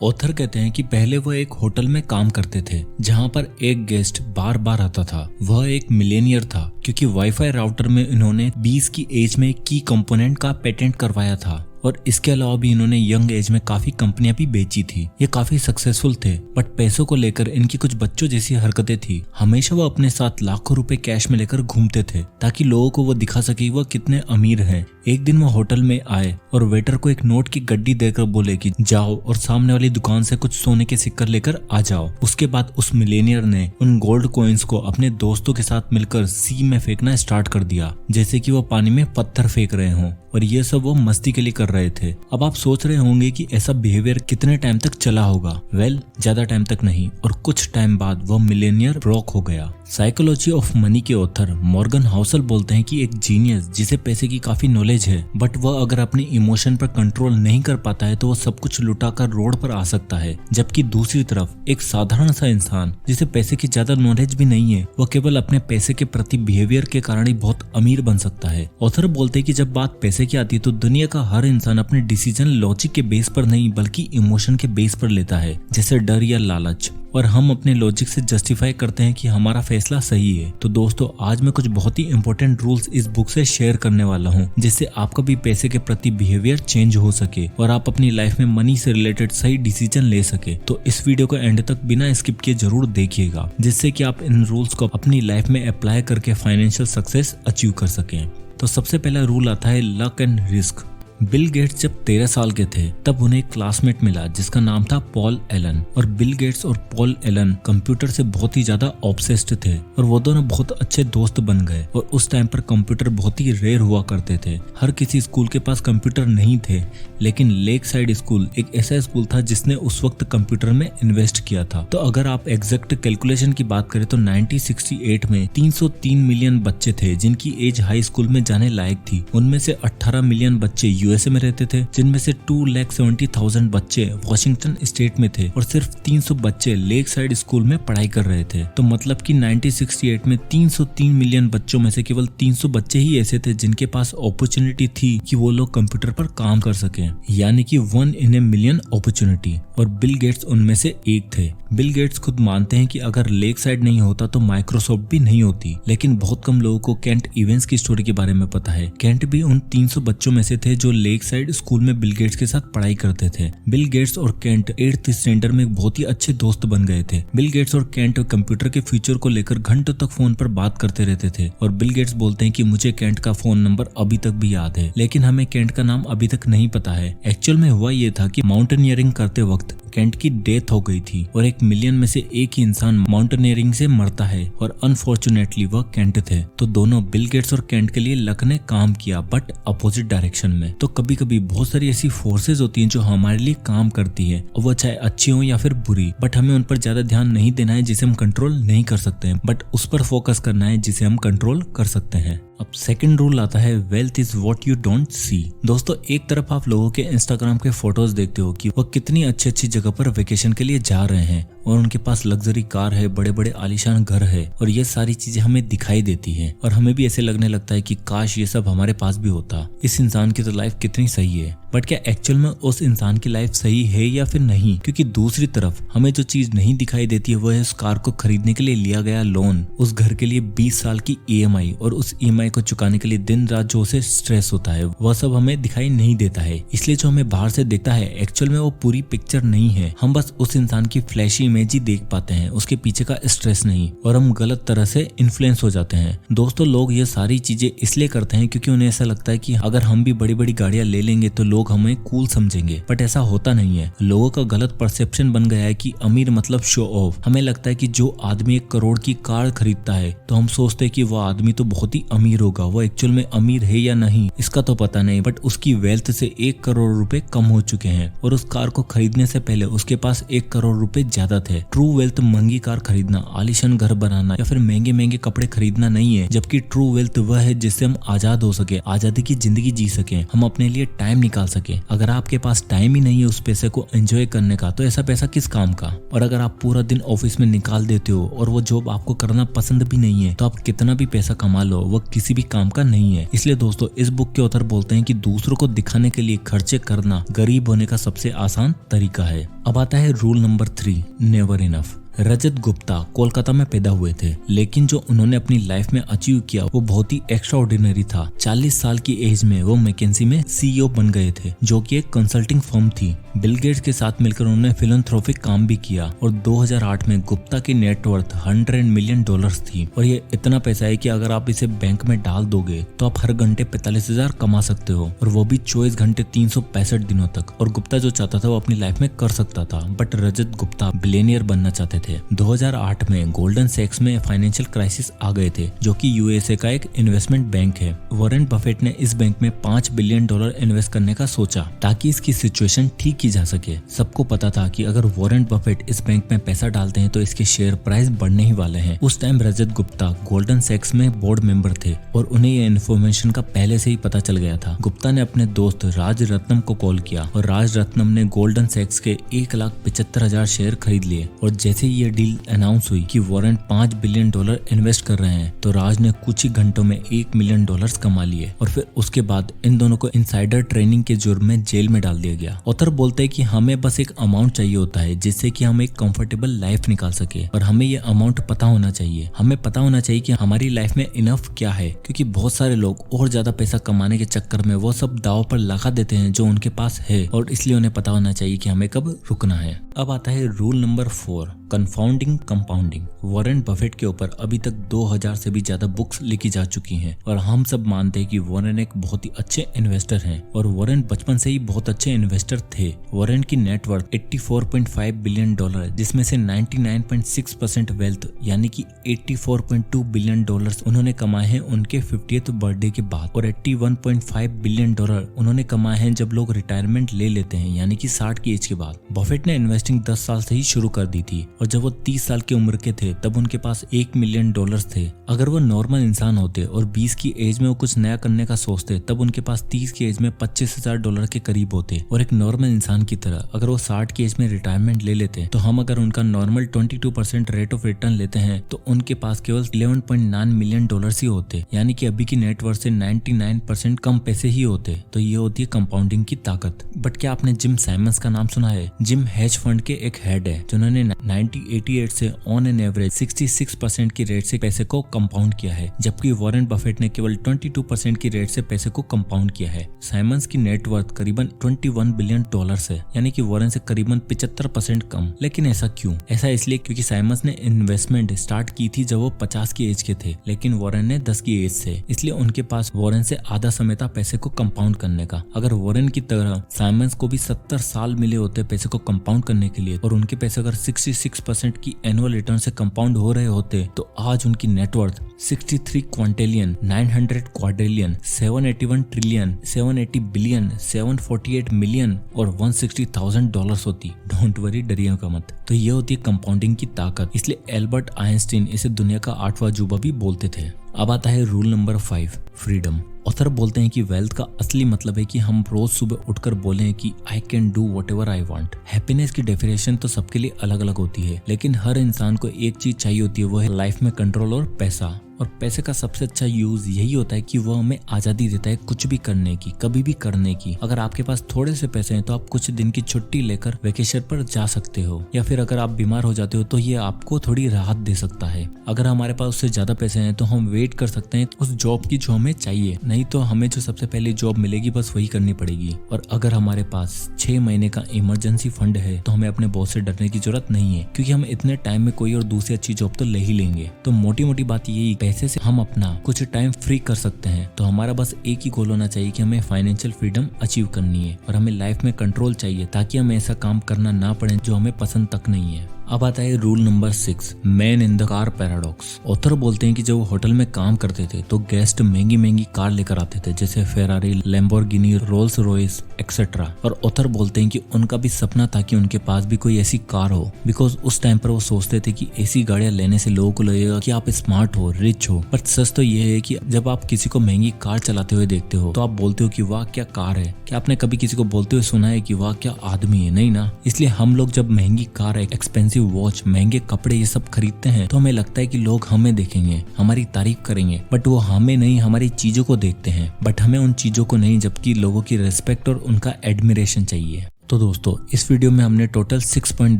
Author कहते हैं कि पहले वह एक होटल में काम करते थे जहां पर एक गेस्ट बार बार आता था। वह एक मिलेनियर था क्योंकि वाईफाई राउटर में इन्होंने 20 की एज में की कंपोनेंट का पेटेंट करवाया था और इसके अलावा भी इन्होंने यंग एज में काफी कंपनियां भी बेची थी। ये काफी सक्सेसफुल थे बट पैसों को लेकर इनकी कुछ बच्चों जैसी हरकतें थी। हमेशा वो अपने साथ लाखों रुपए कैश में लेकर घूमते थे ताकि लोगों को वो दिखा सके वह कितने अमीर हैं। एक दिन वो होटल में आए और वेटर को एक नोट की गड्डी देकर बोले कि जाओ और सामने वाली दुकान से कुछ सोने के सिक्के लेकर आ जाओ। उसके बाद उस मिलेनियर ने उन गोल्ड कॉइन्स को अपने दोस्तों के साथ मिलकर सी में फेंकना स्टार्ट कर दिया जैसे कि वो पानी में पत्थर फेंक रहे हों, और ये सब वो मस्ती के लिए कर रहे थे। अब आप सोच रहे होंगे कि ऐसा बिहेवियर कितने टाइम तक चला होगा। ज्यादा टाइम तक नहीं, और कुछ टाइम बाद वो मिलेनियर ब्रोक हो गया। साइकोलॉजी ऑफ मनी के ऑथर मॉर्गन हाउसल बोलते हैं कि एक जीनियस जिसे पैसे की काफी नॉलेज है बट वह अगर अपने इमोशन पर कंट्रोल नहीं कर पाता है तो वह सब कुछ लुटाकर रोड पर आ सकता है, जबकि दूसरी तरफ एक साधारण सा इंसान जिसे पैसे की ज्यादा नॉलेज भी नहीं है वह केवल अपने पैसे के प्रति बिहेवियर के कारण ही बहुत अमीर बन सकता है। ऑथर बोलते हैं कि जब बात पैसे की आती है तो दुनिया का हर इंसान अपने डिसीजन लॉजिक के बेस पर नहीं बल्कि इमोशन के बेस पर लेता है, जैसे डर या लालच, और हम अपने लॉजिक से जस्टिफाई करते हैं कि हमारा फैसला सही है। तो दोस्तों, आज मैं कुछ बहुत ही इंपॉर्टेंट रूल्स इस बुक से शेयर करने वाला हूँ जिससे आपका भी पैसे के प्रति बिहेवियर चेंज हो सके और आप अपनी लाइफ में मनी से रिलेटेड सही डिसीजन ले सके। तो इस वीडियो को एंड तक बिना स्किप किए जरूर देखिएगा जिससे कि आप इन रूल्स को अपनी लाइफ में अप्लाई करके फाइनेंशियल सक्सेस अचीव कर सकें। तो सबसे पहला रूल आता है luck and risk. Bill Gates जब 13 साल के थे तब उन्हें एक क्लासमेट मिला जिसका नाम था पॉल एलन, और बिल गेट्स और पॉल एलन कंप्यूटर से बहुत ही ज्यादा ऑब्सेस्ड थे और वो दोनों बहुत अच्छे दोस्त बन गए। और उस टाइम पर कंप्यूटर बहुत ही रेयर हुआ करते थे। हर किसी स्कूल के पास कंप्यूटर नहीं थे, लेकिन लेक साइड स्कूल एक ऐसा स्कूल था जिसने उस वक्त कंप्यूटर में इन्वेस्ट किया था। तो अगर आप एग्जैक्ट कैलकुलेशन की बात करें तो 1968 में 303 मिलियन बच्चे थे जिनकी एज हाई स्कूल में जाने लायक थी। उनमें से 18 मिलियन बच्चे यूएसए में रहते थे, जिनमें से 2,70,000 बच्चे वॉशिंगटन स्टेट में थे और सिर्फ 300 बच्चे लेक साइड स्कूल में पढ़ाई कर रहे थे। तो मतलब कि 1968 में 303 मिलियन बच्चों में से केवल 300 बच्चे ही ऐसे थे जिनके पास अपॉर्चुनिटी थी कि वो लोग कंप्यूटर पर काम कर सकें, यानी कि 1 in a million अपॉर्चुनिटी, और बिल गेट्स उनमें से एक थे। बिल गेट्स खुद मानते हैं कि अगर लेक साइड नहीं होता तो माइक्रोसॉफ्ट भी नहीं होती, लेकिन बहुत कम लोगों को केंट इवेंट्स की स्टोरी के बारे में पता है। केंट भी उन 300 बच्चों में से थे जो लेक साइड स्कूल में बिल गेट्स के साथ पढ़ाई करते थे। बिल गेट्स और केंट 8th स्टैंडर्ड में बहुत ही अच्छे दोस्त बन गए थे। बिल गेट्स और केंट कंप्यूटर के फ्यूचर को लेकर घंटों तक फोन पर बात करते रहते थे, और बिल गेट्स बोलते हैं कि मुझे केंट का फोन नंबर अभी तक भी याद है, लेकिन हमें केंट का नाम अभी तक नहीं पता है। एक्चुअल में हुआ ये था कि माउंटेनियरिंग करते वक्त केंट की डेथ हो गई थी, और 1 मिलियन में से एक ही इंसान माउंटेनियरिंग से मरता है, और अनफॉर्चुनेटली वह केंट थे। तो दोनों बिल गेट्स और केंट के लिए लक ने काम किया, बट अपोजिट डायरेक्शन में। तो कभी कभी बहुत सारी ऐसी फोर्सेज होती हैं जो हमारे लिए काम करती है, और वो चाहे अच्छी हो या फिर बुरी, बट हमें उन पर ज्यादा ध्यान नहीं देना है जिसे हम कंट्रोल नहीं कर सकते हैं, बट उस पर फोकस करना है जिसे हम कंट्रोल कर सकते हैं। अब सेकंड रूल आता है wealth is what you don't see. दोस्तों, एक तरफ आप लोगों के इंस्टाग्राम के फोटोज देखते हो कि वो कितनी अच्छी अच्छी जगह पर वेकेशन के लिए जा रहे हैं और उनके पास लग्जरी कार है, बड़े बड़े आलीशान घर है, और ये सारी चीजें हमें दिखाई देती है और हमें भी ऐसे लगने लगता है कि काश ये सब हमारे पास भी होता। इस इंसान की तो लाइफ कितनी सही है, बट क्या एक्चुअल में उस इंसान की लाइफ सही है या फिर नहीं? क्योंकि दूसरी तरफ हमें जो चीज नहीं दिखाई देती है वो है उस कार को खरीदने के लिए लिया गया लोन, उस घर के लिए 20 साल की ईएमआई, और उस ईएमआई को चुकाने के लिए दिन रात जो उसे स्ट्रेस होता है, वह सब हमें दिखाई नहीं देता है। इसलिए जो हमें बाहर से दिखता है एक्चुअल में वो पूरी पिक्चर नहीं है। हम बस उस इंसान की फ्लैशी इमेज ही देख पाते हैं, उसके पीछे का स्ट्रेस नहीं, और हम गलत तरह से इन्फ्लुएंस हो जाते हैं। दोस्तों, लोग ये सारी चीजें इसलिए करते हैं क्योंकि उन्हें ऐसा लगता है कि अगर हम भी बड़ी बड़ी गाड़ियां ले लेंगे तो लोग हमें कूल समझेंगे, बट ऐसा होता नहीं है। लोगों का गलत परसेप्शन बन गया है कि अमीर मतलब शो ऑफ। हमें लगता है कि जो आदमी 1 करोड़ की कार खरीदता है तो हम सोचते हैं कि वह आदमी तो बहुत ही अमीर होगा। वो एक्चुअल में अमीर है या नहीं इसका तो पता नहीं, बट उसकी वेल्थ से 1 करोड़ रुपए कम हो चुके हैं, और उस कार को खरीदने से पहले उसके पास 1 करोड़ रुपए ज्यादा गलत है। ट्रू वेल्थ महंगी कार खरीदना, आलीशान घर बनाना या फिर महंगे महंगे कपड़े खरीदना नहीं है, जबकि ट्रू वेल्थ वह है जिससे हम आजाद हो सके, आजादी की जिंदगी जी सके, हम अपने लिए टाइम निकाल सके। अगर आपके पास टाइम ही नहीं है उस पैसे को एंजॉय करने का, तो ऐसा पैसा किस काम का। और अगर आप पूरा दिन ऑफिस में निकाल देते हो और वो जॉब आपको करना पसंद भी नहीं है, तो आप कितना भी पैसा कमा लो वो किसी भी काम का नहीं है। इसलिए दोस्तों, इस बुक के ऑथर बोलते हैं कि दूसरों को दिखाने के लिए खर्चे करना गरीब होने का सबसे आसान तरीका है। अब आता है रूल नंबर 3, नेवर इनफ। रजत गुप्ता कोलकाता में पैदा हुए थे, लेकिन जो उन्होंने अपनी लाइफ में अचीव किया वो बहुत ही एक्स्ट्राऑर्डिनरी था। 40 साल की एज में वो मैकेंजी में सीईओ बन गए थे, जो कि एक कंसल्टिंग फर्म थी। बिल गेट्स के साथ मिलकर उन्होंने फिलैंथ्रोपिक काम भी किया और 2008 में गुप्ता की नेटवर्थ $100 मिलियन थी। और ये इतना पैसा है कि अगर आप इसे बैंक में डाल दोगे तो आप हर घंटे 45,000 कमा सकते हो, और वो भी 24 घंटे 365 दिनों तक। और गुप्ता जो चाहता था वो अपनी लाइफ में कर सकता था, बट रजत गुप्ता बिलियनियर बनना चाहते थे। 2008 में गोल्डन सैक्स में फाइनेंशियल क्राइसिस आ गए थे, जो कि यूएसए का एक इन्वेस्टमेंट बैंक है। वॉरेन बफेट ने इस बैंक में $5 बिलियन इन्वेस्ट करने का सोचा ताकि इसकी सिचुएशन ठीक की जा सके। सबको पता था कि अगर वॉरेन बफेट इस बैंक में पैसा डालते हैं तो इसके शेयर प्राइस बढ़ने ही वाले हैं। उस टाइम रजत गुप्ता गोल्डन सैक्स में बोर्ड मेंबर थे और उन्हें ये इन्फॉर्मेशन का पहले से ही पता चल गया था। गुप्ता ने अपने दोस्त राज रत्नम को कॉल किया और राज रत्नम ने गोल्डन सैक्स के 1,75,000 शेयर खरीद लिए। और जैसे ही ये डील अनाउंस हुई कि वॉरेन $5 बिलियन इन्वेस्ट कर रहे हैं, तो राज ने कुछ ही घंटों में $1 मिलियन कमा लिए। और फिर उसके बाद इन दोनों को इनसाइडर ट्रेनिंग के जुर्म में जेल में डाल दिया गया। ऑथर बोलते हैं कि हमें बस एक अमाउंट चाहिए होता है जिससे कि हम एक कंफर्टेबल लाइफ निकाल सके, और हमें ये अमाउंट पता होना चाहिए। हमें पता होना चाहिए कि हमारी लाइफ में इनफ क्या है, क्योंकि बहुत सारे लोग और ज्यादा पैसा कमाने के चक्कर में वो सब दाव पर लगा देते हैं जो उनके पास है, और इसलिए उन्हें पता होना चाहिए कि हमें कब रुकना है। अब आता है rule number 4, confounding compounding. Warren Buffett के ऊपर अभी तक 2000 से भी ज्यादा बुक्स लिखी जा चुकी हैं, और हम सब मानते हैं कि वॉरेन एक बहुत ही अच्छे इन्वेस्टर हैं, और वॉरेन बचपन से ही बहुत अच्छे इन्वेस्टर थे। वॉरेन की नेटवर्थ $84.5 बिलियन, जिसमें से 99.6% वेल्थ यानी कि $84.2 बिलियन उन्होंने कमाए हैं उनके 50th बर्थडे के बाद, और $81.5 बिलियन उन्होंने कमाए हैं जब लोग रिटायरमेंट ले लेते हैं यानी कि 60 की एज के बाद। बफेट ने इन्वेस्टिंग 10 साल से ही शुरू कर दी थी, और जब वो 30 साल की उम्र के थे तब उनके पास $1 मिलियन थे। अगर वो नॉर्मल इंसान होते और 20 की एज में वो कुछ नया करने का सोचते, तब उनके पास 30 की एज में $25,000 के करीब होते। और एक नॉर्मल इंसान की तरह अगर वो 60 की एज में रिटायरमेंट ले लेते, तो हम अगर उनका नॉर्मल 22% रेट ऑफ रिटर्न लेते हैं तो उनके पास केवल $11.9 मिलियन ही होते, यानी कि अभी की नेटवर्थ से 99% कम पैसे ही होते। तो ये होती है कंपाउंडिंग की ताकत। बट क्या आपने जिम साइमंस का नाम सुना है? जिम हेज फंड के एक हेड है, जिन्होंने 1988 से ऑन एन एवरेज 66% की रेट से पैसे को कंपाउंड किया है, जबकि वॉरेन बफेट ने केवल 22% की रेट से पैसे को कंपाउंड किया है। साइमंस की नेटवर्थ करीबन $21 बिलियन है, यानी कि वॉरेन से करीबन 75% कम। लेकिन ऐसा क्यों? ऐसा इसलिए क्योंकि साइमंस ने इन्वेस्टमेंट स्टार्ट की थी जब वो 50 की एज के थे, लेकिन वॉरेन ने 10 की एज से, इसलिए उनके पास वॉरेन से आधा समय था पैसे को कंपाउंड करने का। अगर वॉरेन की तरह साइमंस को भी 70 साल मिले होते पैसे को कंपाउंड करने के लिए, और उनके पैसे अगर 66% की एनुअल रिटर्न से कंपाउंड हो रहे होते, तो आज उनकी net worth 63 क्वांटिलियन, 900 quadrillion, 781 trillion, 780 billion, 748 million और $160,000 होती। डोंट वरी, डरिए का मत। तो ये होती है कंपाउंडिंग की ताकत। इसलिए एल्बर्ट आइंस्टीन इसे दुनिया का 8वां अजूबा भी बोलते थे। अब आता है रूल नंबर 5, फ्रीडम। ऑथर बोलते हैं कि वेल्थ का असली मतलब है कि हम रोज सुबह उठकर बोलें कि I can do whatever I want. Happiness की डेफिनेशन तो सबके लिए अलग अलग होती है, लेकिन हर इंसान को एक चीज चाहिए होती है, वो है लाइफ में कंट्रोल और पैसा। और पैसे का सबसे अच्छा यूज यही होता है कि वो हमें आजादी देता है कुछ भी करने की, कभी भी करने की। अगर आपके पास थोड़े से पैसे हैं तो आप कुछ दिन की छुट्टी लेकर वेकेशन पर जा सकते हो, या फिर अगर आप बीमार हो जाते हो तो ये आपको थोड़ी राहत दे सकता है। अगर हमारे पास उससे ज्यादा पैसे हैं तो हम वेट कर सकते हैं उस जॉब की जो हमें चाहिए, नहीं तो हमें जो सबसे पहले जॉब मिलेगी बस वही करनी पड़ेगी। और अगर हमारे पास 6 महीने का इमरजेंसी फंड है तो हमें अपने बॉस से डरने की जरूरत नहीं है, क्योंकि हम इतने टाइम में कोई और दूसरी अच्छी जॉब तो ले ही लेंगे। तो मोटी मोटी बात यही, पैसे से हम अपना कुछ टाइम फ्री कर सकते हैं। तो हमारा बस एक ही गोल होना चाहिए कि हमें फाइनेंशियल फ्रीडम अचीव करनी है, और हमें लाइफ में कंट्रोल चाहिए ताकि हमें ऐसा काम करना ना पड़े जो हमें पसंद तक नहीं है। अब आता है rule number 6, man in the car paradox. Author बोलते हैं कि जब वो होटल में काम करते थे तो गेस्ट महंगी महंगी कार लेकर आते थे, जैसे Ferrari, Lamborghini, Rolls Royce etcetera. और ऑथर बोलते हैं कि उनका भी सपना था कि उनके पास भी कोई ऐसी कार हो, बिकॉज उस टाइम पर वो सोचते थे कि ऐसी गाड़ियां लेने से लोगों को लगेगा कि आप स्मार्ट हो, रिच हो। पर सच तो ये है कि जब आप किसी को महंगी कार चलाते हुए देखते हो तो आप बोलते हो कि वाह क्या कार है। क्या आपने कभी किसी को बोलते हुए सुना है कि वाह क्या आदमी है? नहीं ना। इसलिए हम लोग जब महंगी कार, एक्सपेंसिव वॉच, महंगे कपड़े ये सब खरीदते हैं तो हमें लगता है कि लोग हमें देखेंगे, हमारी तारीफ करेंगे, बट वो हमें नहीं, हमारी चीजों को देखते हैं। बट हमें उन चीजों को नहीं, जबकि लोगों की रिस्पेक्ट और उनका एडमिरेशन चाहिए। तो दोस्तों इस वीडियो में हमने टोटल 6 पॉइंट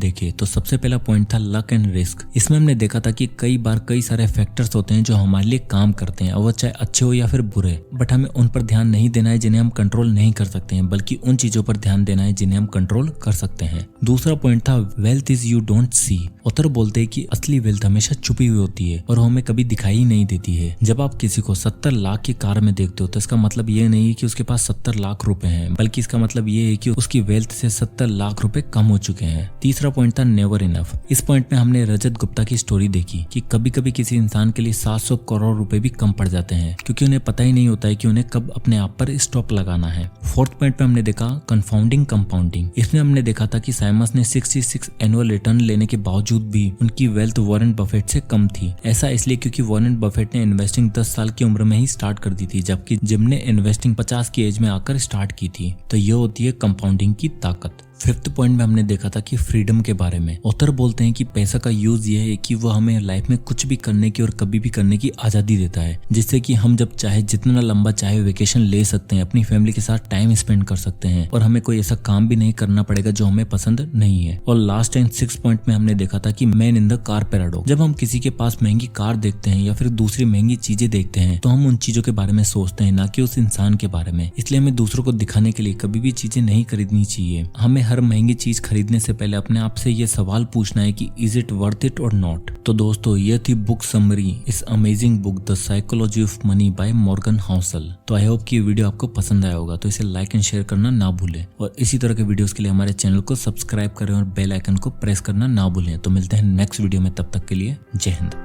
देखे। तो सबसे पहला पॉइंट था लक एंड रिस्क। इसमें हमने देखा था कि कई बार कई सारे फैक्टर्स होते हैं जो हमारे लिए काम करते हैं, और वो चाहे अच्छे हो या फिर बुरे, बट हमें उन पर ध्यान नहीं देना है जिन्हें हम कंट्रोल नहीं कर सकते हैं, बल्कि उन चीजों पर ध्यान देना है जिन्हें हम कंट्रोल कर सकते हैं। दूसरा पॉइंट था wealth is you don't see. Author बोलते हैं कि असली वेल्थ हमेशा छुपी हुई होती है और हमें कभी दिखाई नहीं देती है। जब आप किसी को 70 लाख की कार में देखते हो तो इसका मतलब ये नहीं है कि उसके पास 70 लाख रुपए हैं, बल्कि इसका मतलब ये है कि उसकी वेल्थ से 70 लाख रुपए कम हो चुके हैं। तीसरा पॉइंट था नेवर इनफ। इस पॉइंट में हमने रजत गुप्ता की स्टोरी देखी कि कभी कभी किसी इंसान के लिए 700 करोड़ रुपए भी कम पड़ जाते हैं, क्योंकि उन्हें पता ही नहीं होता है कि उन्हें कब अपने आप पर स्टॉप लगाना है। फोर्थ पॉइंट पे हमने देखा कंफाउंडिंग कंपाउंडिंग। इसमें हमने देखा था कि साइमस ने 66 एनुअल रिटर्न लेने के बावजूद भी उनकी वेल्थ वॉरेन बफेट से कम थी। ऐसा इसलिए क्योंकि वॉरेन बफेट ने इन्वेस्टिंग 10 साल की उम्र में ही स्टार्ट कर दी थी, जबकि जिम ने इन्वेस्टिंग 50 की एज में आकर स्टार्ट की थी। तो ये होती है कंपाउंडिंग की ताकत। फिफ्थ पॉइंट में हमने देखा था कि फ्रीडम के बारे में। ऑथर बोलते हैं कि पैसा का यूज ये है कि वो हमें लाइफ में कुछ भी करने की और कभी भी करने की आजादी देता है, जिससे कि हम जब चाहे जितना लंबा चाहे वेकेशन ले सकते हैं, अपनी फैमिली के साथ टाइम स्पेंड कर सकते हैं, और हमें कोई ऐसा काम भी नहीं करना पड़ेगा जो हमें पसंद नहीं है। और लास्ट एंड 6 पॉइंट में हमने देखा था कि man in the car paradox. जब हम किसी के पास महंगी कार देखते हैं या फिर दूसरी महंगी चीजें देखते हैं तो हम उन चीजों के बारे में सोचते हैं, ना कि उस इंसान के बारे में। इसलिए हमें दूसरों को दिखाने के लिए कभी भी चीजें नहीं खरीदनी चाहिए। हमें हर महंगी चीज खरीदने से पहले अपने आप से ये सवाल पूछना है कि इज इट वर्थ इट और नॉट। तो दोस्तों ये थी बुक समरी, इस amazing book the psychology of money by Morgan Housel. तो आई होप कि ये वीडियो आपको पसंद आया होगा, तो इसे लाइक एंड शेयर करना ना भूलें, और इसी तरह के वीडियोस के लिए हमारे चैनल को सब्सक्राइब करें और बेल आइकन को प्रेस करना ना भूलें। तो मिलते हैं नेक्स्ट वीडियो में, तब तक के लिए जय हिंद।